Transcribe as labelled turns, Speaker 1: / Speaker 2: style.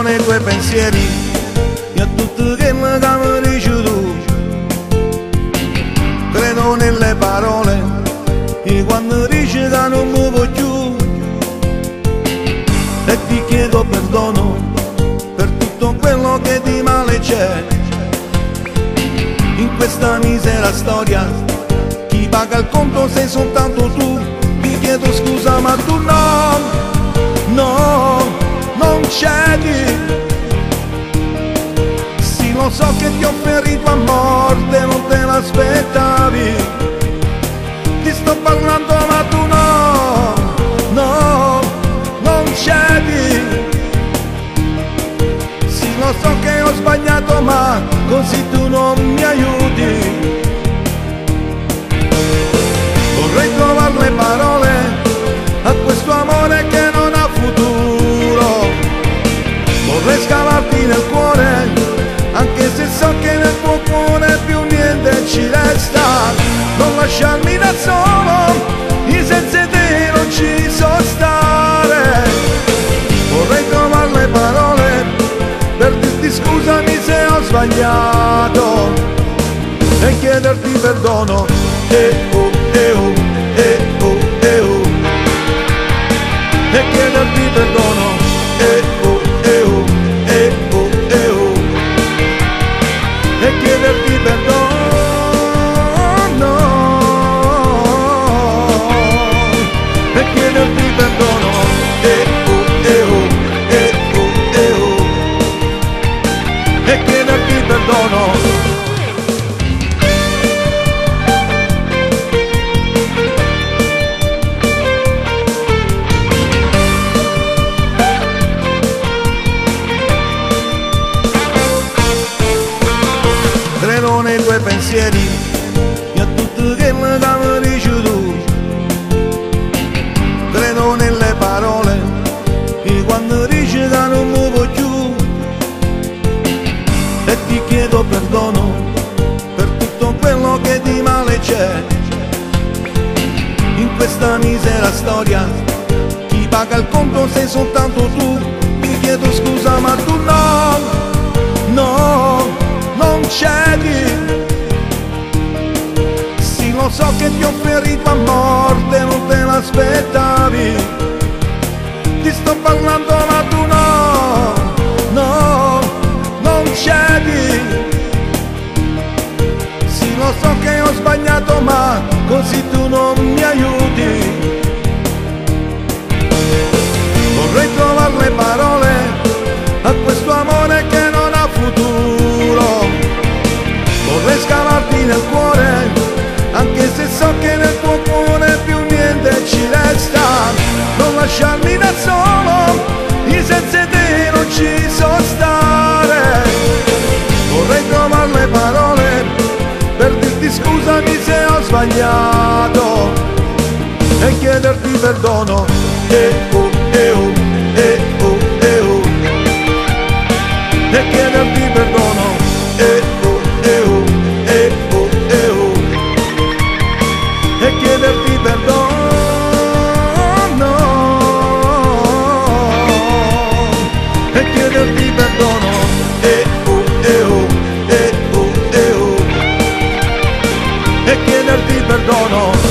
Speaker 1: nei tuoi pensieri e a tutto quello che mi dici tu. Credo nelle parole e quando dici che non mi vuoi più, e ti chiedo perdono per tutto quello che di male c'è in questa misera storia. Chi paga il conto sei soltanto tu. Ti chiedo scusa ma tu non cedi. Sì, lo so che ti ho ferito a morte, non te l'aspettavi. Ti sto parlando ma tu non cedi. Sì, lo so che ho sbagliato ma così tu non mi aiuti. Vorrei trovare le parole a questo amore che non ha futuro. Vorrei scavarti nel cuore, anche se so che nel tuo cuore più niente ci resta. Non lasciarmi da solo, io senza te non ci so stare. Vorrei trovare le parole per dirti scusami se ho sbagliato e chiederti perdono. E chiederti perdono. E chiederti perdono. E chiederti perdono. E chiederti perdono. Credo nei tuoi pensieri e a tutto quello che mi dici tu. Credo nelle parole e quando dici che non mi vuoi più, e ti chiedo perdono per tutto quello che di male c'è in questa misera storia. Chi paga il conto sei soltanto tu. Ti chiedo scusa ma tu non cedi. Sì, lo so che ti ho ferito a morte, non te l'aspettavi. Ti sto parlando ma tu non cedi. Sì, lo so che ho sbagliato ma così tu non mi aiuti. Vorrei trovare le parole a questo amore che non ha futuro. Vorrei scavarti nel cuore, anche se so che nel tuo cuore più niente ci resta. Non lasciarmi da solo, io senza te non ci so stare. Vorrei trovare le parole per dirti scusami se ho sbagliato e chiederti perdono. E chiederti perdono. E chiederti perdono. E chiederti perdono. E chiederti perdono.